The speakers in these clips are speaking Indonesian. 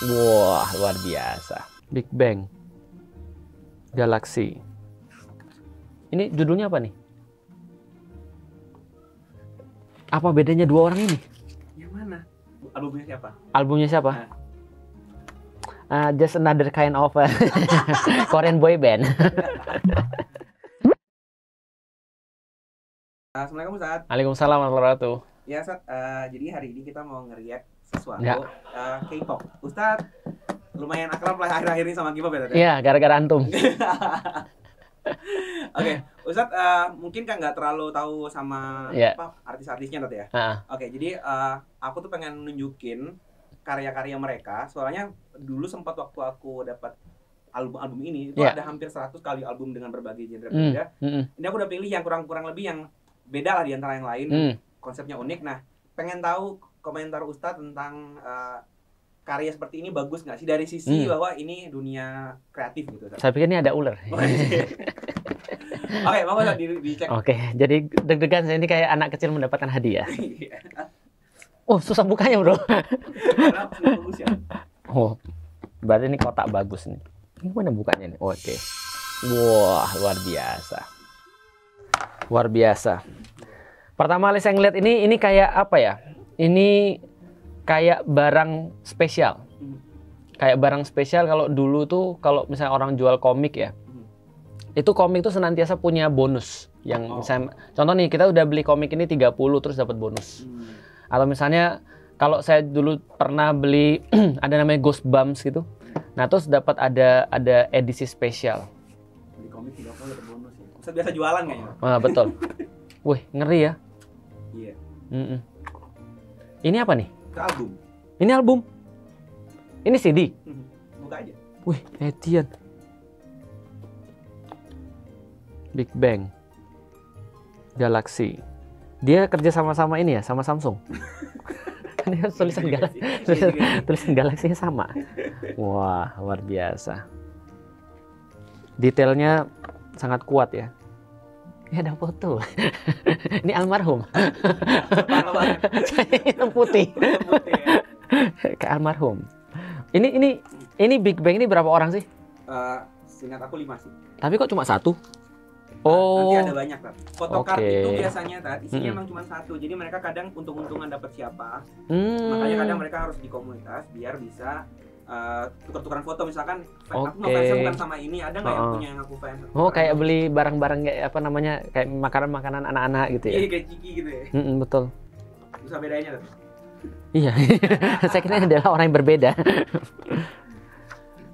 Wah, luar biasa. Big Bang Galaxy. Ini judulnya apa nih? Apa bedanya dua orang ini? Yang mana? Albumnya siapa? Albumnya siapa? Just another kind of Korean boy band. Assalamualaikum Ustadz. Waalaikumsalam warahmatullahi wabarakatuh. Ya Ustadz, jadi hari ini kita mau ngeliat sesuatu Ya. K-pop. Ustadz lumayan akrab lah akhir-akhir ini sama K-pop ya Ustadz? Iya, gara-gara antum. Oke, Ustadz mungkin kan nggak terlalu tahu sama Ya. apa, artis-artisnya Ustadz ya? Ah, Oke, jadi aku tuh pengen nunjukin karya-karya mereka. Soalnya dulu sempat waktu aku dapat album-album ini itu Ya. ada hampir 100 kali album dengan berbagai genre mm, berbeda. Ini aku udah pilih yang kurang-kurang lebih yang beda lah di antara yang lain. mm. Konsepnya unik. Nah, pengen tahu komentar Ustadz tentang karya seperti ini bagus nggak sih dari sisi bahwa ini dunia kreatif gitu Ustadz. Saya pikir ini ada ular. Oke, mau Ustadz dicek. Oke, jadi deg-degan saya ini kayak anak kecil mendapatkan hadiah. Oh, susah bukanya, bro. Karena bagus ya. Oh, berarti ini kotak bagus nih. Ini mana bukanya nih? Oke. Wah, luar biasa. Luar biasa. Pertama kali saya ngeliat ini kayak apa ya? Ini kayak barang spesial. Kayak barang spesial kalau dulu tuh kalau misalnya orang jual komik ya. Itu komik tuh senantiasa punya bonus. Yang misalnya, contoh nih kita udah beli komik ini 30 terus dapat bonus. Atau misalnya kalau saya dulu pernah beli ada namanya Ghost Bumps gitu. Nah, terus dapat ada edisi spesial. Beli komik 30 dapat bonus ya. Ustadz biasa jualan kayaknya. Wah, betul. Wih, ngeri ya. Iya. Ini apa nih? Ke album. Ini album. Ini CD. Buka aja. Wih, Etienne. Big Bang Galaxy. Dia kerja sama-sama ini ya, sama Samsung. Ini tulisan Galaxy, tulisan Galaxy-nya sama. Wah, luar biasa. Detailnya sangat kuat ya. Ini ada foto. Ini almarhum. Hitam putih. Kayak almarhum. Ini Big Bang ini berapa orang sih? Seingat aku 5 sih. Tapi kok cuma satu? Nanti ada banyak kan. Photocard Oke. itu biasanya isinya emang cuma satu. Jadi mereka kadang untung-untungan dapat siapa. Makanya kadang mereka harus di komunitas biar bisa tukar-tukaran foto. Misalkan aku ngefansnya bukan sama ini, ada nggak yang punya yang aku fans? Oh, kayak beli barang-barang kayak apa namanya, kayak makanan-makanan anak-anak gitu ya? Iya, kayak ciki gitu ya. Betul. Bisa bedanya kan? Iya. Saya kira ini adalah orang yang berbeda.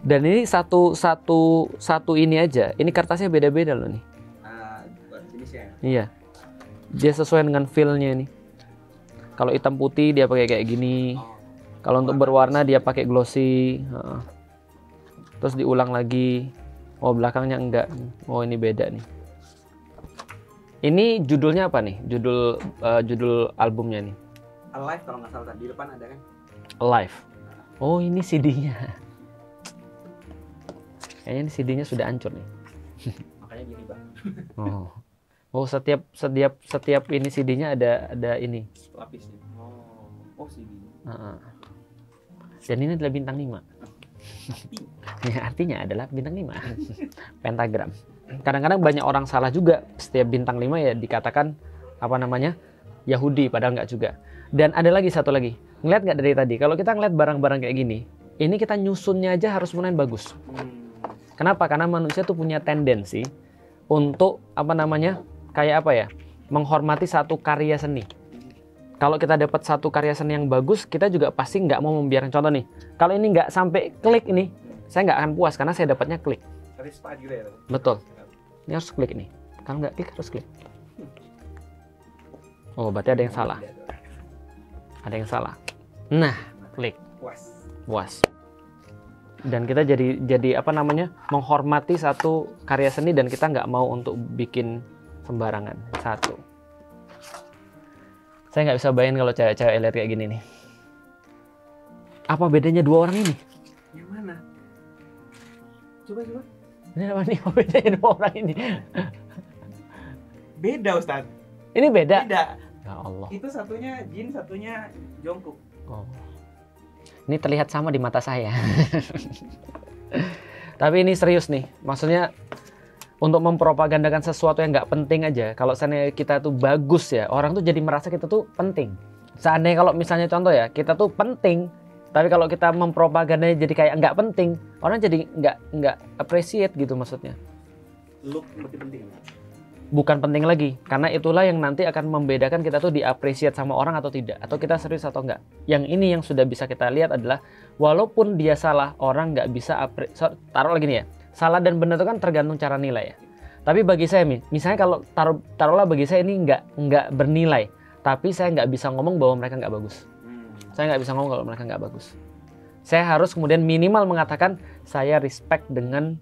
Dan ini satu ini aja. Ini kertasnya beda-beda loh nih. Jenisnya. Iya. Dia sesuai dengan feel-nya ini. Kalau hitam putih dia pakai kayak gini. Kalau untuk berwarna dia pakai glossy. Terus diulang lagi. Oh, belakangnya enggak. Oh, ini beda nih. Ini judulnya apa nih? Judul albumnya nih. Alive kalau nggak salah, di depan ada kan? Alive. Oh, ini CD-nya. Kayaknya ini CD-nya sudah hancur nih. Makanya gini bang. Oh, setiap ini CD-nya ada ini. Lapisnya. Oh CD. Dan ini adalah bintang 5. Ya, artinya adalah bintang 5. Pentagram. Kadang-kadang banyak orang salah juga. Setiap bintang 5 ya dikatakan apa namanya? Yahudi, padahal nggak juga. Dan ada lagi satu lagi. Ngeliat nggak dari tadi? Kalau kita ngeliat barang-barang kayak gini, ini kita nyusunnya aja harus mulai bagus. Kenapa? Karena manusia tuh punya tendensi untuk apa namanya? Kayak apa ya? Menghormati satu karya seni. Kalau kita dapat satu karya seni yang bagus, kita juga pasti nggak mau membiarkan. Contoh nih, kalau ini nggak sampai klik ini, saya nggak akan puas karena saya dapatnya klik. Satisfied gitu ya? Betul. Ini harus klik nih. Kalau nggak klik harus klik. Oh, berarti ada yang salah. Ada yang salah. Nah, klik. Puas. Dan kita jadi apa namanya? Menghormati satu karya seni dan kita nggak mau untuk bikin sembarangan. Satu. Saya nggak bisa bayangin kalau cewek-cewek lihat kayak gini nih. Apa bedanya dua orang ini? Yang mana? Coba. Ini apa nih? Apa bedanya dua orang ini? Beda Ustadz. Ini beda? Beda. Ya Allah. Itu satunya Jin, satunya Jungkook. Oh. Ini terlihat sama di mata saya. Tapi ini serius nih. Maksudnya untuk mempropagandakan sesuatu yang nggak penting aja. Kalau seandainya kita tuh bagus ya, orang tuh jadi merasa kita tuh penting. Seandainya kalau misalnya contoh ya, kita tuh penting, tapi kalau kita mempropagandanya jadi kayak nggak penting, orang jadi nggak appreciate gitu maksudnya. Look lebih penting. Bukan penting lagi, karena itulah yang nanti akan membedakan kita tuh di-appreciate sama orang atau tidak, atau kita serius atau enggak. Yang ini yang sudah bisa kita lihat adalah, walaupun dia salah, orang nggak bisa taruh lagi nih ya, salah dan benar itu kan tergantung cara nilai ya. Tapi bagi saya, misalnya kalau taruhlah bagi saya ini nggak bernilai, tapi saya nggak bisa ngomong bahwa mereka nggak bagus. Saya nggak bisa ngomong kalau mereka nggak bagus. Saya harus kemudian minimal mengatakan, saya respect dengan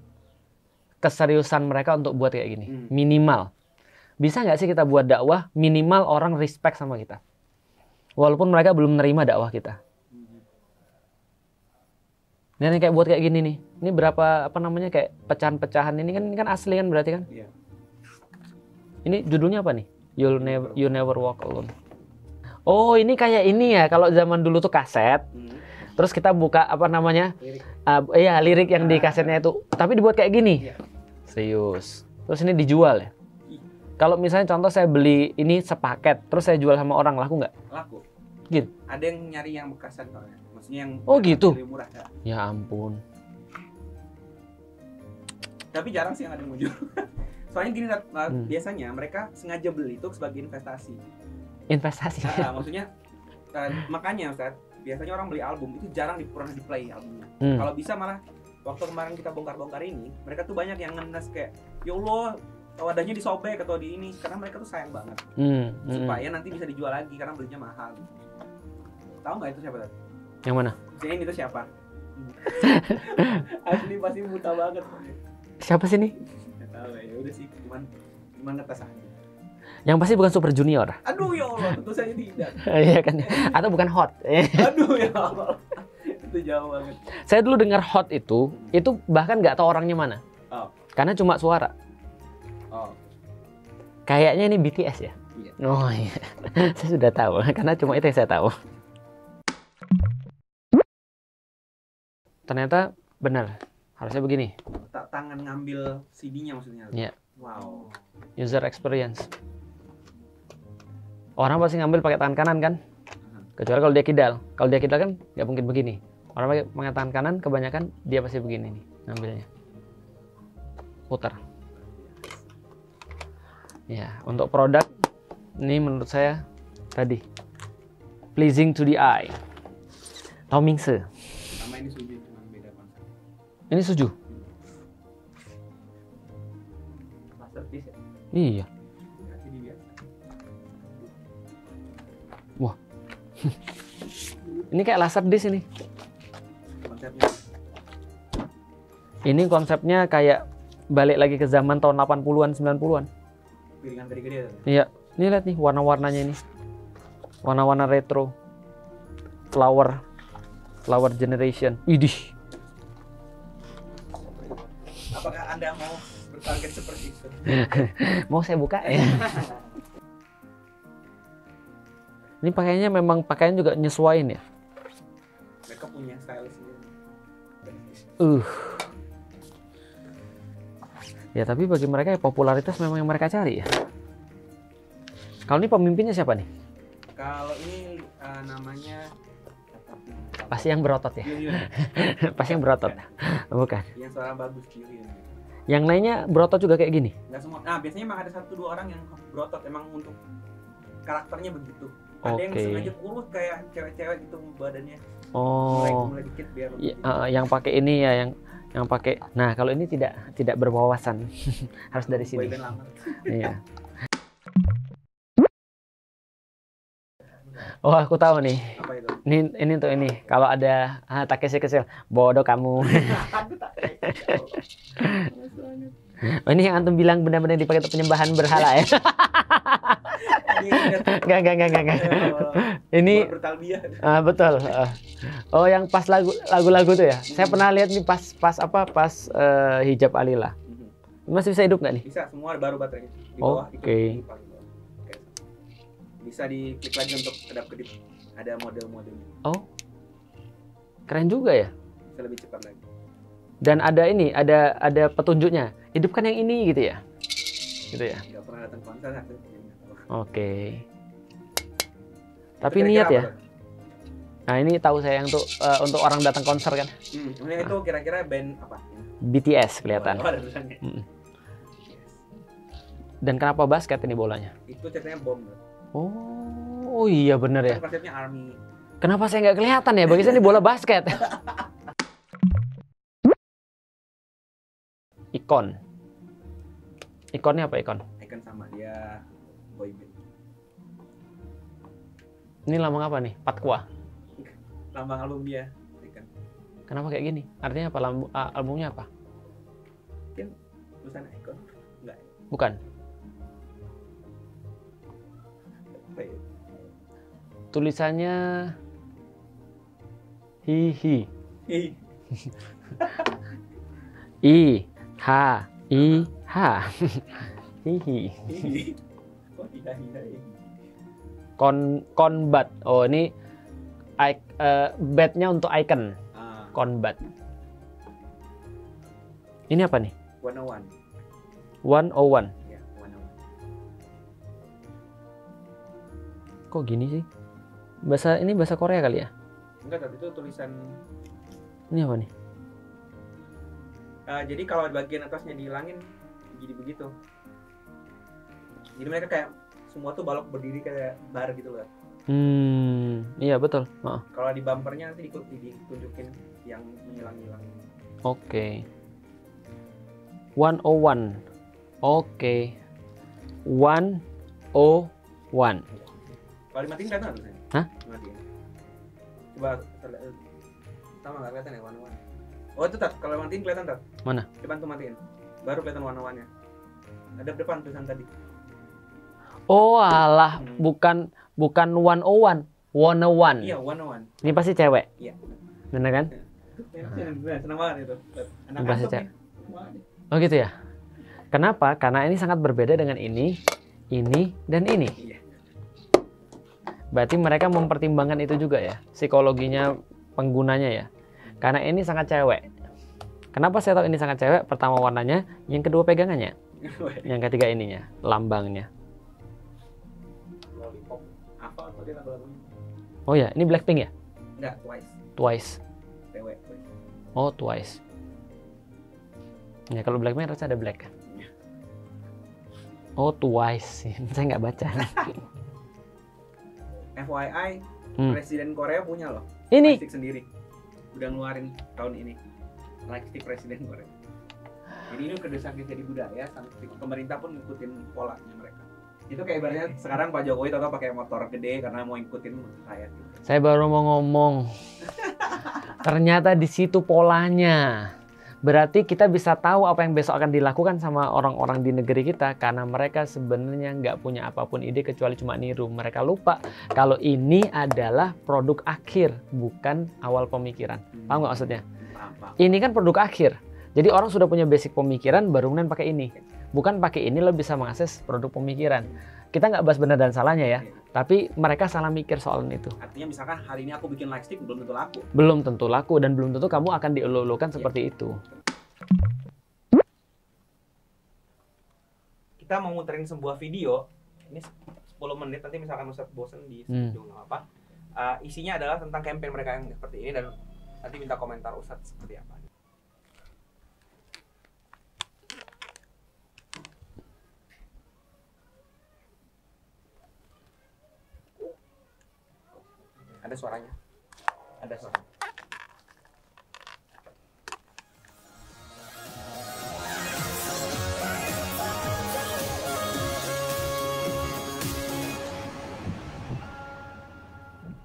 keseriusan mereka untuk buat kayak gini. Minimal. Bisa nggak sih kita buat dakwah minimal orang respect sama kita, walaupun mereka belum menerima dakwah kita. Dan kayak buat kayak gini nih, ini berapa kayak pecahan-pecahan ini kan asli kan berarti kan? Iya. Ini judulnya apa nih? You never walk alone. Oh, ini kayak ini ya, kalau zaman dulu tuh kaset. Terus kita buka lirik. Lirik yang di kasetnya itu, tapi dibuat kayak gini. Iya. Serius. Terus ini dijual ya? Kalau misalnya contoh saya beli ini sepaket, terus saya jual sama orang, laku nggak? Laku. Gitu. Ada yang nyari yang bekasan soalnya. Maksudnya yang gitu. Murah ya. Ya ampun. Tapi jarang sih yang ada yang mau jual. Soalnya gini, biasanya mereka sengaja beli itu sebagai investasi. Investasi. Maksudnya makanya Ustaz, biasanya orang beli album itu jarang pernah di play albumnya. Kalau bisa malah waktu kemarin kita bongkar-bongkar ini, mereka tuh banyak yang ngenes kayak, ya Allah, wadahnya disobek atau di ini, karena mereka tuh sayang banget. Supaya nanti bisa dijual lagi karena belinya mahal. Tahu nggak itu siapa tadi? Yang mana? Ini itu siapa? Asli pasti buta banget. Siapa sih nih? Nggak tahu ya, udah sih, cuman ngetes aja. Yang pasti bukan Super Junior. Aduh ya Allah, tentu saja tidak. Iya kan? Atau bukan Hot. Aduh ya Allah, itu jauh banget. Saya dulu dengar Hot itu bahkan nggak tahu orangnya mana. Oh. Karena cuma suara. Oh. Kayaknya ini BTS ya? Iya. Oh iya. Saya sudah tahu, karena cuma itu yang saya tahu. Ternyata benar, harusnya begini. Tangan ngambil CD-nya maksudnya? Iya. Wow. User experience. Orang pasti ngambil pakai tangan kanan kan? Kecuali kalau dia kidal. Kalau dia kidal kan nggak mungkin begini. Orang pakai tangan kanan, kebanyakan dia pasti begini nih ngambilnya. Putar. Ya, untuk produk ini menurut saya tadi pleasing to the eye. Tao Mingse. Sama ini suju, cuma beda konsep. Ini suju. Masterpiece ya? Iya. Wah. Ini kayak Laserdisc ini. Konsepnya. Ini konsepnya kayak balik lagi ke zaman tahun 80-an, 90-an. Piringan gede-gede. Iya. Ini lihat nih warna-warnanya ini. Warna-warna retro. Flower generation. Idih. Apakah Anda mau bertarget seperti itu? Mau saya buka ya? Ini pakaiannya memang pakaian juga nyesuaiin ya? Mereka punya style sendiri. Ya tapi bagi mereka ya popularitas memang yang mereka cari ya. Kalau ini pemimpinnya siapa nih? Kalau ini namanya pasti yang berotot ya? Pasti yang berotot. Bukan. Yang suara bagus Kyuhyun. Yang lainnya berotot juga kayak gini? Nggak semua. Nah biasanya emang ada 1-2 orang yang berotot emang untuk karakternya begitu. Ada yang sengaja kurus kayak cewek-cewek gitu badannya. Mulai dikit biar yang pakai ini ya, yang pakai. Nah, kalau ini tidak berwawasan. Harus dari sini. Iya. Oh, aku tahu nih. Apa itu? Ini untuk ini. Kalau ada Takeshi kecil, bodoh kamu. Oh, ini yang antum bilang benar-benar dipakai untuk penyembahan berhala ya? Enggak. Ini betul. Oh, yang pas lagu-lagu tuh ya. Saya pernah lihat nih pas hijab Alila. Masih bisa hidup nggak nih? Bisa, semua baru baterainya. Di bawah Oke. Bisa diklik lagi untuk kedap-kedip. Ada model-modelnya. Oh. Keren juga ya. Bisa lebih cepat lagi. Dan ada ini, ada petunjuknya. Hidupkan yang ini gitu ya. Gitu ya. Nggak pernah datang konser aku. Oke. Tapi niat ya. Nah, ini tahu saya untuk orang datang konser kan. Ini itu kira-kira band apa? BTS kelihatan. Oh, ada tulisannya. Dan kenapa basket ini bolanya? Itu ceritanya bom. Oh iya bener ya. Konsepnya army. Kenapa saya nggak kelihatan ya? Bagi saya ini bola basket. Ikon. Ikonnya apa ikon? Icon sama dia boyband. Ini lambang apa nih? Patkwa. Lambang album dia. Icon. Kenapa kayak gini? Artinya apa? Albumnya apa? Mungkin tulisan Icon. Enggak. Bukan. Tulisannya hihi. I H I H hihi. Konbat. Oh ini batnya untuk icon. Konbat. Ini apa nih? 101. 101. Ya, 101. Kok gini sih? Ini bahasa Korea kali ya? Enggak, tapi itu tulisan. Ini apa nih? Jadi kalau bagian atasnya dihilangin jadi begitu. Jadi mereka kayak semua tuh balok berdiri kayak bar gitu loh. Iya betul. Kalau di bumpernya nanti ditunjukin yang menghilang-hilang. Oke. 101. Oke. 101. Kalau dimatiin kelihatan nggak tulisannya? Hah? Dimatiin. Coba sama nggak kelihatan ya 101. Oh itu Tat, kalau matiin kelihatan Tat. Mana? Depan tuh matiin. Baru kelihatan 101-nya. Ada depan tulisan tadi. Oh alah, bukan 101, 101. Iya, 101. Ini pasti cewek. Iya. Bener kan? Senang banget itu. Anak Pasti antum cewek. nih. Oh gitu ya. Kenapa? Karena ini sangat berbeda dengan ini, dan ini. Iya. Berarti mereka mempertimbangkan itu juga ya, psikologinya penggunanya ya. Karena ini sangat cewek. Kenapa saya tahu ini sangat cewek? Pertama warnanya, yang kedua pegangannya, yang ketiga ininya, lambangnya. Lollipop. Apa dia lagu-lagunya? Oh ya, ini Blackpink ya? Enggak, Twice. Twice. Cewek. Oh Twice. Ya kalau Blackpink harus ada Black. Oh Twice. Saya nggak baca. FYI, Presiden Korea punya loh. Ini Lightstick sendiri. Udah ngeluarin tahun ini. Lightstick Presiden Korea. Jadi ini udah jadi budaya, sampai pemerintah pun ngikutin polanya mereka. Itu kayak ibaratnya sekarang Pak Jokowi tahu pakai motor gede karena mau ngikutin rakyat. Saya baru mau ngomong. Ternyata di situ polanya. Berarti kita bisa tahu apa yang besok akan dilakukan sama orang-orang di negeri kita karena mereka sebenarnya nggak punya apapun ide kecuali cuma niru. Mereka lupa kalau ini adalah produk akhir, bukan awal pemikiran. Paham nggak maksudnya? Ini kan produk akhir. Jadi orang sudah punya basic pemikiran, baru kemudian pakai ini. Bukan pakai ini lo bisa mengakses produk pemikiran. Kita nggak bahas benar dan salahnya ya, tapi mereka salah mikir soal itu. Artinya misalkan hari ini aku bikin lightstick belum tentu laku. Belum tentu laku dan belum tentu kamu akan dielulukan seperti itu. Kita mau muterin sebuah video, ini 10 menit, nanti misalkan Ustadz bosen di studio nggak apa. Isinya adalah tentang campaign mereka yang seperti ini dan nanti minta komentar Ustadz seperti apa. Ada suaranya. Ada suara.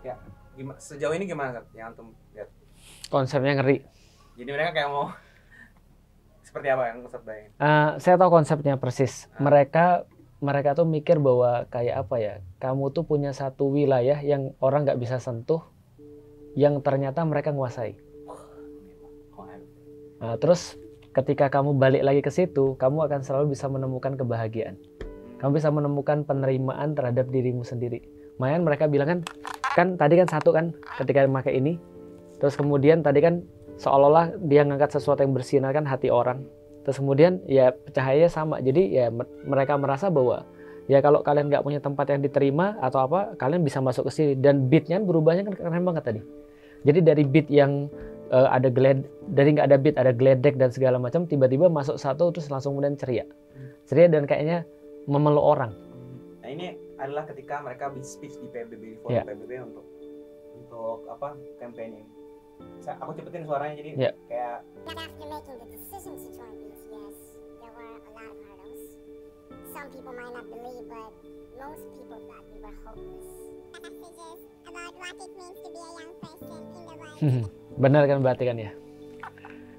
Ya, sejauh ini gimana yang antum lihat? Konsepnya ngeri. Jadi mereka kayak mau seperti apa yang Ustadz bayangin? Saya tahu konsepnya persis. Mereka tuh mikir bahwa kayak apa ya, kamu tuh punya satu wilayah yang orang nggak bisa sentuh, yang ternyata mereka nguasai. Terus ketika kamu balik lagi ke situ, kamu akan selalu bisa menemukan kebahagiaan. Kamu bisa menemukan penerimaan terhadap dirimu sendiri. Makanya mereka bilang kan tadi kan satu kan, ketika pakai ini, Terus kemudian tadi kan seolah-olah dia ngangkat sesuatu yang bersinar kan hati orang. Terus kemudian ya cahayanya sama. Jadi ya mereka merasa bahwa ya kalau kalian nggak punya tempat yang diterima atau apa, kalian bisa masuk ke sini. Dan beatnya berubahnya kan keren banget tadi. Jadi dari beat yang dari nggak ada beat, ada geledek dan segala macam, tiba-tiba masuk satu terus langsung kemudian ceria. Ceria dan kayaknya memeluk orang. Nah ini adalah ketika mereka speech di PBB, di forum PBB untuk apa campaign ini. Aku cepetin suaranya jadi kayak After making the decision to join BTS, there were a lot of hurdles. Some people might not believe, but most people thought we were hopeless. Messages about what it means to be a young person in the world. Benar kan berarti kan ya?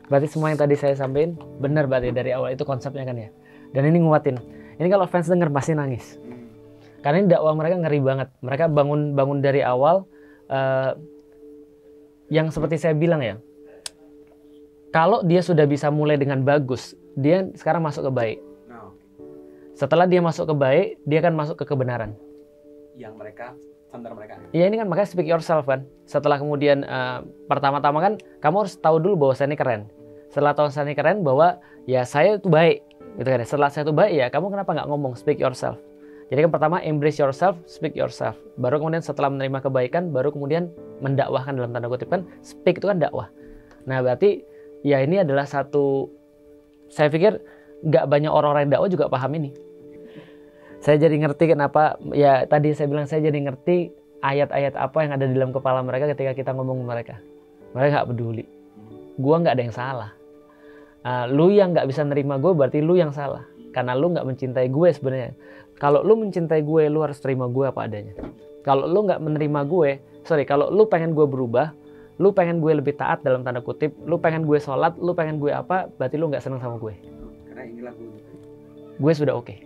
Berarti semua yang tadi saya sampaikan benar berarti dari awal itu konsepnya kan ya. Dan ini nguatin. Ini kalau fans denger pasti nangis. Karena ini dakwah mereka ngeri banget. Mereka bangun dari awal yang seperti saya bilang ya. Kalau dia sudah bisa mulai dengan bagus, dia sekarang masuk ke baik. Setelah dia masuk ke baik, dia akan masuk ke kebenaran. Yang mereka, standar mereka. Iya ini kan makanya speak yourself kan. Setelah kemudian pertama-tama kan kamu harus tahu dulu bahwa saya ini keren. Setelah tahu saya ini keren bahwa ya saya itu baik, gitu kan. Setelah saya itu baik ya kamu kenapa nggak ngomong speak yourself. Jadi kan pertama embrace yourself, speak yourself. Baru kemudian setelah menerima kebaikan, baru kemudian mendakwahkan dalam tanda kutip kan. Speak itu kan dakwah. Nah berarti ya ini adalah satu, saya pikir nggak banyak orang-orang yang dakwah juga paham ini. Saya jadi ngerti kenapa, ya tadi saya bilang saya jadi ngerti ayat-ayat apa yang ada di dalam kepala mereka ketika kita ngomong ke mereka. Mereka nggak peduli. Gua nggak ada yang salah. Lu yang nggak bisa nerima gue berarti lu yang salah. Karena lu nggak mencintai gue sebenarnya. Kalau lu mencintai gue, lu harus terima gue apa adanya. Kalau lu nggak menerima gue, kalau lu pengen gue berubah, lu pengen gue lebih taat dalam tanda kutip, lu pengen gue sholat, lu pengen gue apa, berarti lu nggak seneng sama gue. Karena inilah gue sudah oke.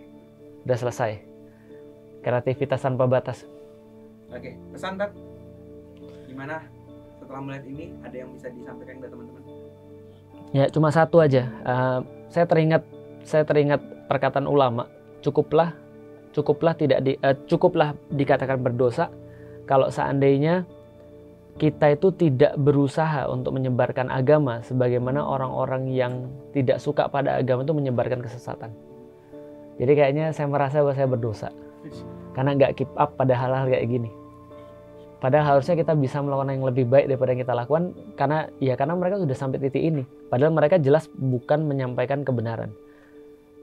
Udah selesai. Kreativitas tanpa batas. Oke, pesan Tat. Gimana setelah melihat ini ada yang bisa disampaikan ke teman-teman? Ya cuma satu aja. Saya teringat perkataan ulama. Cukuplah dikatakan berdosa kalau seandainya kita itu tidak berusaha untuk menyebarkan agama sebagaimana orang-orang yang tidak suka pada agama itu menyebarkan kesesatan. Jadi kayaknya saya merasa bahwa saya berdosa karena nggak keep up pada hal-hal kayak gini. Padahal harusnya kita bisa melakukan yang lebih baik daripada yang kita lakukan karena mereka sudah sampai titik ini. Padahal mereka jelas bukan menyampaikan kebenaran.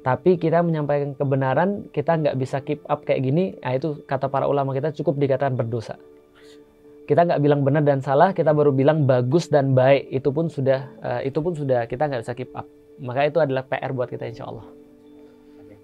Tapi kita menyampaikan kebenaran, kita nggak bisa keep up kayak gini, nah itu kata para ulama kita cukup dikatakan berdosa. Kita nggak bilang benar dan salah, kita baru bilang bagus dan baik, itu pun sudah kita nggak bisa keep up. Maka itu adalah PR buat kita insya Allah. Oke.